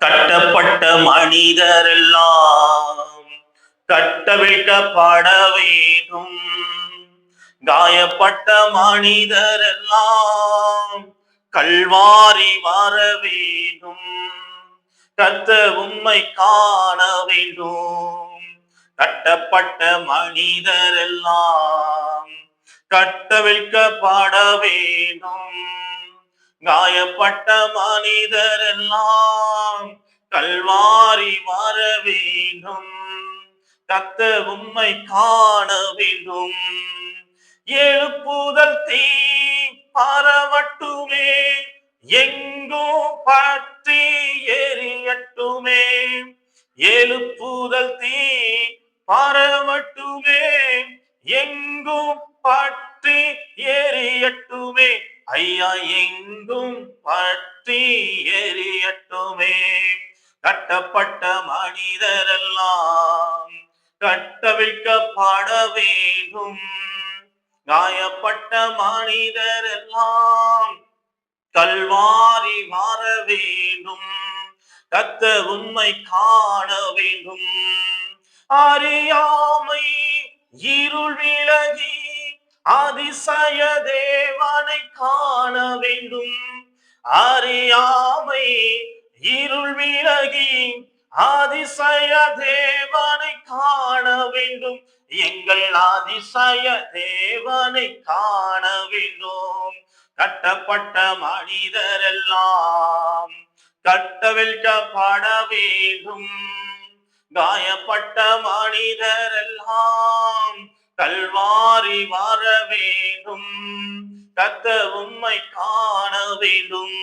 கட்டப்பட்ட மனிதரெல்லாம் கட்டவிழ்க்கப்பட வேண்டும். காயப்பட்ட மனிதரெல்லாம் கல்வாரி வர வேண்டும். கர்த்தர் உம்மை காண வேண்டும். கட்டப்பட்ட மனிதரெல்லாம் கட்டவிழ்க்கப்பட வேண்டும். காயப்பட்ட மனிதரெல்லாம் கல்வாரி வர வேண்டும். கர்த்தர் உம்மை காண வேண்டும். எழுப்புதல் தீ பரவட்டுமே, எங்கும் பற்றி எரியட்டுமே. எழுப்புதல் தீ பரவட்டுமே, எங்கும் பற்றி எரியட்டுமே. ஐயா, எங்கும் பற்றி எரியட்டுமே. கட்டப்பட்ட மனிதரெல்லாம் கட்டவிழ்க்கப்பட வேண்டும். காயப்பட்ட மனிதரெல்லாம் கல்வாரி வர வேண்டும். கர்த்தர் உம்மை காண வேண்டும். அறியாமை இருள் விலகி அதிசய தேவனை காண வேண்டும். அறியாமை இருள் விலகி அதிசய தேவனை காண வேண்டும். எங்கள் அதிசய தேவனை காண வேண்டும். கட்டப்பட்ட மனிதரெல்லாம் கட்டவிழ்க்கப்பட வேண்டும். காயப்பட்ட மனிதரெல்லாம் கல்வாரி வர வேண்டும். கர்த்தர் உம்மை காண வேண்டும்.